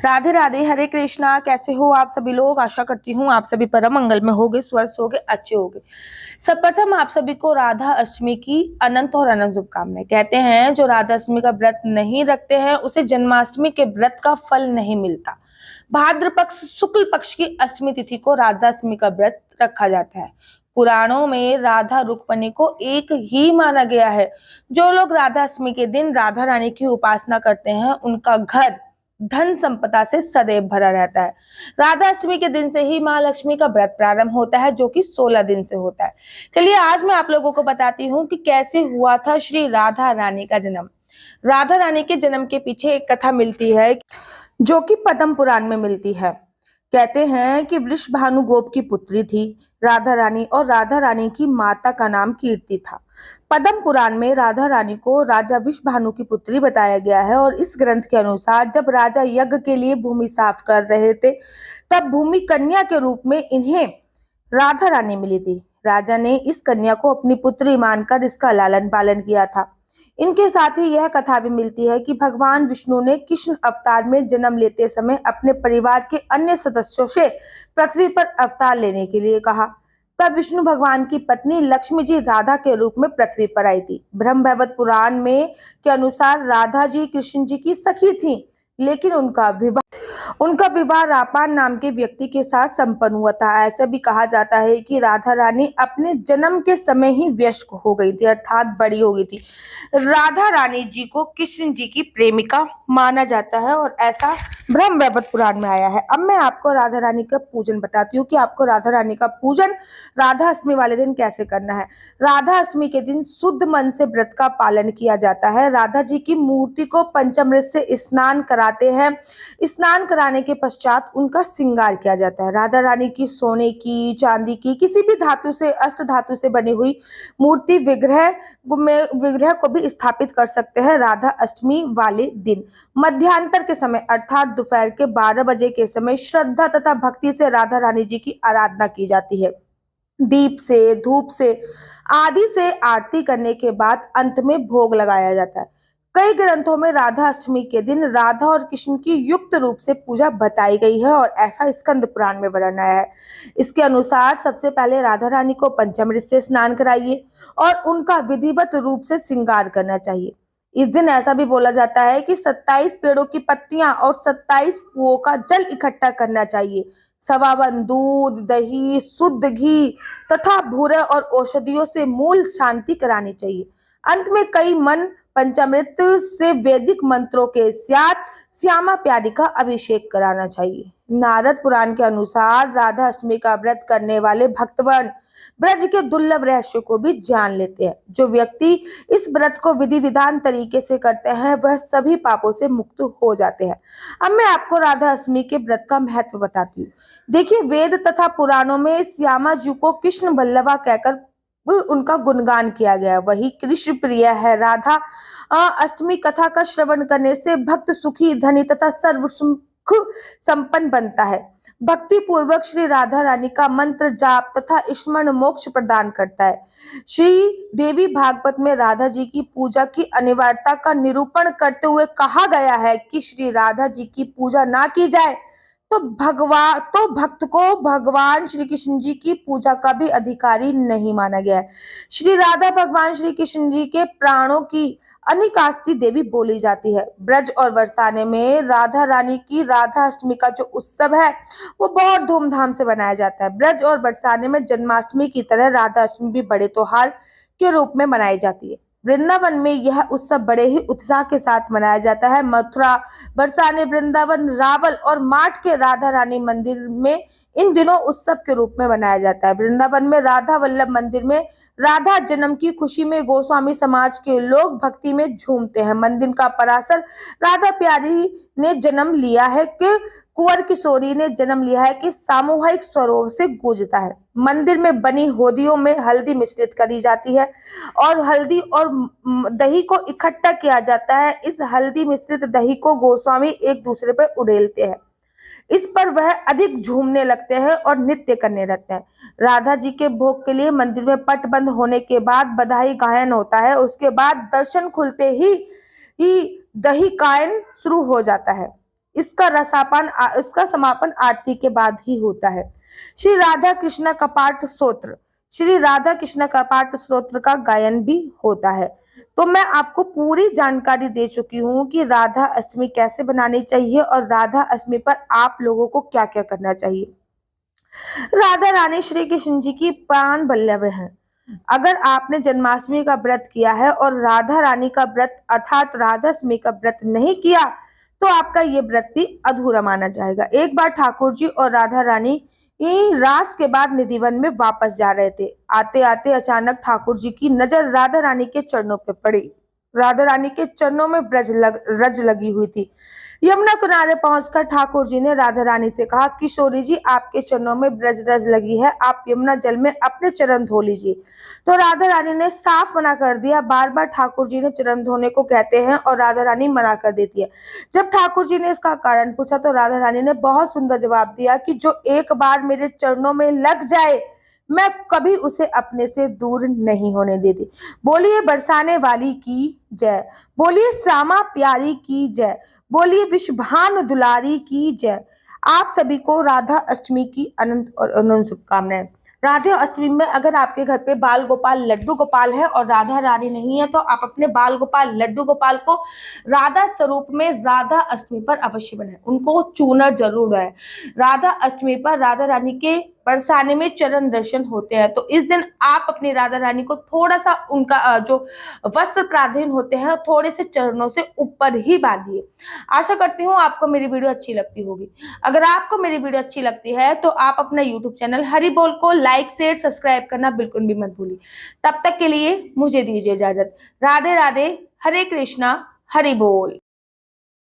राधे राधे, हरे कृष्णा। कैसे हो आप सभी लोग? आशा करती हूँ आप सभी परम मंगल में होगे, स्वस्थ होगे, अच्छे होगे। सर्वप्रथम आप सभी को राधा अष्टमी की अनंत और अनंत शुभकामनाएं। कहते हैं जो राधा अष्टमी का व्रत नहीं रखते हैं उसे जन्माष्टमी के व्रत का फल नहीं मिलता। भाद्र पक्ष शुक्ल पक्ष की अष्टमी तिथि को राधा अष्टमी का व्रत रखा जाता है। पुराणों में राधा रुक्मणी को एक ही माना गया है। जो लोग राधा अष्टमी के दिन राधा रानी की उपासना करते हैं उनका घर धन संपदा से सदैव भरा रहता है। राधा अष्टमी के दिन से ही महालक्ष्मी का व्रत प्रारंभ होता है, जो कि 16 दिन से होता है। चलिए आज मैं आप लोगों को बताती हूँ कि कैसे हुआ था श्री राधा रानी का जन्म। राधा रानी के जन्म के पीछे एक कथा मिलती है, जो कि पद्म पुराण में मिलती है। कहते हैं कि वृषभानु गोप की पुत्री थी राधा रानी, और राधा रानी की माता का नाम कीर्ति था। पद्म पुराण में राधा रानी को राजा वृषभानु की पुत्री बताया गया है, और इस ग्रंथ के अनुसार जब राजा यज्ञ के लिए भूमि साफ कर रहे थे तब भूमि कन्या के रूप में इन्हें राधा रानी मिली थी। राजा ने इस कन्या को अपनी पुत्री मानकर इसका लालन पालन किया था। इनके साथ ही यह कथा भी मिलती है कि भगवान विष्णु ने कृष्ण अवतार में जन्म लेते समय अपने परिवार के अन्य सदस्यों से पृथ्वी पर अवतार लेने के लिए कहा। तब विष्णु भगवान की पत्नी लक्ष्मी जी राधा के रूप में पृथ्वी पर आई थी। ब्रह्म वैवर्त पुराण में के अनुसार राधा जी कृष्ण जी की सखी थी, लेकिन उनका विवाह रापान नाम के व्यक्ति के साथ संपन्न हुआ था। ऐसा भी कहा जाता है कि राधा रानी अपने जन्म के समय ही वयस्क हो गई थी, अर्थात बड़ी हो गई थी। राधा रानी जी को कृष्ण जी की प्रेमिका माना जाता है, और ऐसा ब्रह्म वैवर्त पुराण में आया है। अब मैं आपको राधा रानी का पूजन बताती हूँ कि आपको राधा रानी का पूजन राधा अष्टमी वाले दिन कैसे करना है। राधा अष्टमी के दिन शुद्ध मन से व्रत का पालन किया जाता है। राधा जी की मूर्ति को पंचामृत से स्नान कराते हैं। स्नान कराने के पश्चात उनका श्रृंगार किया जाता है। राधा रानी की सोने की, चांदी की, किसी भी धातु से, अष्ट धातु से बनी हुई मूर्ति विग्रह को भी स्थापित कर सकते हैं राधा अष्टमी वाले दिन। मध्यांतर के समय अर्थात दोपहर के 12 बजे के समय श्रद्धा तथा भक्ति से राधा रानी जी की आराधना की जाती है। दीप से, धूप से आदि से आरती करने के बाद अंत में भोग लगाया जाता है। कई ग्रंथों में राधा अष्टमी के दिन राधा और कृष्ण की युक्त रूप से पूजा बताई गई है, और ऐसा स्कंद पुराण में वर्णन आया है। इसके अनुसार सबसे पहले राधा रानी को पंचामृत से स्नान कराइए और उनका विधिवत रूप से श्रृंगार करना चाहिए। इस दिन ऐसा भी बोला जाता है कि 27 पेड़ों की पत्तियां और 27 कुओं का जल इकट्ठा करना चाहिए। सवावन दूध, दही, शुद्ध घी तथा भूरे और औषधियों से मूल शांति करानी चाहिए। अंत में कई मन पंचामृत से वैदिक मंत्रों के साथ श्यामा प्यारी का अभिषेक कराना चाहिए। नारद पुराण के अनुसार राधा अष्टमी का व्रत करने वाले भक्तगण ब्रज के दुर्लभ रहस्य को भी जान लेते हैं। जो व्यक्ति इस व्रत को विधि विधान तरीके से करते हैं वह सभी पापों से मुक्त हो जाते हैं। अब मैं आपको राधा अष्टमी के व्रत का महत्व बताती हूँ। देखिए, वेद तथा पुराणों में श्यामा जी को कृष्ण बल्लभा कहकर उनका गुणगान किया गया। वही कृष्ण प्रिय है। राधा अष्टमी कथा का श्रवण करने से भक्त सुखी, धनी तथा सर्व सुख संपन्न बनता है। भक्ति पूर्वक श्री राधा रानी का मंत्र जाप तथा स्मरण मोक्ष प्रदान करता है। श्री देवी भागवत में राधा जी की पूजा की अनिवार्यता का निरूपण करते हुए कहा गया है कि श्री राधा जी की पूजा ना की जाए तो भक्त को भगवान श्री कृष्ण जी की पूजा का भी अधिकारी नहीं माना गया है। श्री राधा भगवान श्री कृष्ण जी के प्राणों की अनिकास्ती देवी बोली जाती है। ब्रज और बरसाने में राधा रानी की राधा अष्टमी का जो उत्सव है वो बहुत धूमधाम से मनाया जाता है। ब्रज और बरसाने में जन्माष्टमी की तरह राधा अष्टमी भी बड़े त्योहार के रूप में मनाई जाती है। वृंदावन में यह उत्सव बड़े ही उत्साह के साथ मनाया जाता है। मथुरा, बरसाने, वृंदावन, रावल और माठ के राधा रानी मंदिर में इन दिनों उत्सव के रूप में मनाया जाता है। वृंदावन में राधा वल्लभ मंदिर में राधा जन्म की खुशी में गोस्वामी समाज के लोग भक्ति में झूमते हैं। मंदिर का पराशर राधा प्यारी ने जन्म लिया है कि कुंवर किशोरी ने जन्म लिया है कि सामूहिक स्वरों से गूंजता है। मंदिर में बनी होदियों में हल्दी मिश्रित करी जाती है और हल्दी और दही को इकट्ठा किया जाता है। इस हल्दी मिश्रित दही को गोस्वामी एक दूसरे पर उड़ेलते हैं। इस पर वह अधिक झूमने लगते हैं और नृत्य करने लगते हैं। राधा जी के भोग के लिए मंदिर में पट बंद होने के बाद बधाई गायन होता है। उसके बाद दर्शन खुलते ही दही गायन शुरू हो जाता है। इसका समापन आरती के बाद ही होता है। श्री राधा कृष्ण कपाट स्तोत्र, श्री राधा कृष्ण कपाट स्तोत्र का गायन भी होता है। तो मैं आपको पूरी जानकारी दे चुकी हूँ कि राधा अष्टमी कैसे बनानी चाहिए और राधा अष्टमी पर आप लोगों को क्या क्या करना चाहिए। राधा रानी श्री कृष्ण जी की प्राण वल्लभ है। अगर आपने जन्माष्टमी का व्रत किया है और राधा रानी का व्रत अर्थात राधाष्टमी का व्रत नहीं किया तो आपका ये व्रत भी अधूरा माना जाएगा। एक बार ठाकुर जी और राधा रानी रास के बाद निधिवन में वापस जा रहे थे। आते आते अचानक ठाकुर जी की नजर राधा रानी के चरणों पर पड़ी। राधा रानी के चरणों में रज लगी हुई थी। यमुना किनारे पहुंचकर ठाकुर जी ने राधा रानी से कहा, किशोरी जी आपके चरणों में ब्रज रज लगी है, आप यमुना जल में अपने चरण धो लीजिए। तो राधा रानी ने साफ मना कर दिया। बार बार ठाकुर जी ने चरण धोने को कहते हैं और राधा रानी मना कर देती है। जब ठाकुर जी ने इसका कारण पूछा तो राधा रानी ने बहुत सुंदर जवाब दिया कि जो एक बार मेरे चरणों में लग जाए मैं कभी उसे अपने से दूर नहीं होने देती। बोलिए बरसाने वाली की जय, बोलिए श्यामा प्यारी की जय, बोलिए विश्वभानु दुलारी की जय। आप सभी को राधा अष्टमी की अनंत और अनंत शुभकामनाएं। राधा अष्टमी में अगर आपके घर पे बाल गोपाल लड्डू गोपाल है और राधा रानी नहीं है तो आप अपने बाल गोपाल लड्डू गोपाल को राधा स्वरूप में राधा अष्टमी पर अवश्य बनाएं, उनको चूनर जरूर उड़ाएं। राधा अष्टमी पर राधा रानी के बरसाने में चरण दर्शन होते हैं। तो इस दिन आप अपनी राधा रानी को थोड़ा सा उनका जो वस्त्र प्राधीन होते हैं थोड़े से चरणों से ऊपर ही बांधिए। आशा करती हूँ आपको मेरी वीडियो अच्छी लगती होगी। अगर आपको मेरी वीडियो अच्छी लगती है तो आप अपना यूट्यूब चैनल हरि बोल को लाइक शेयर सब्सक्राइब करना बिल्कुल भी मत भूलिए। तब तक के लिए मुझे दीजिए इजाजत। राधे राधे, हरे कृष्णा, हरि बोल।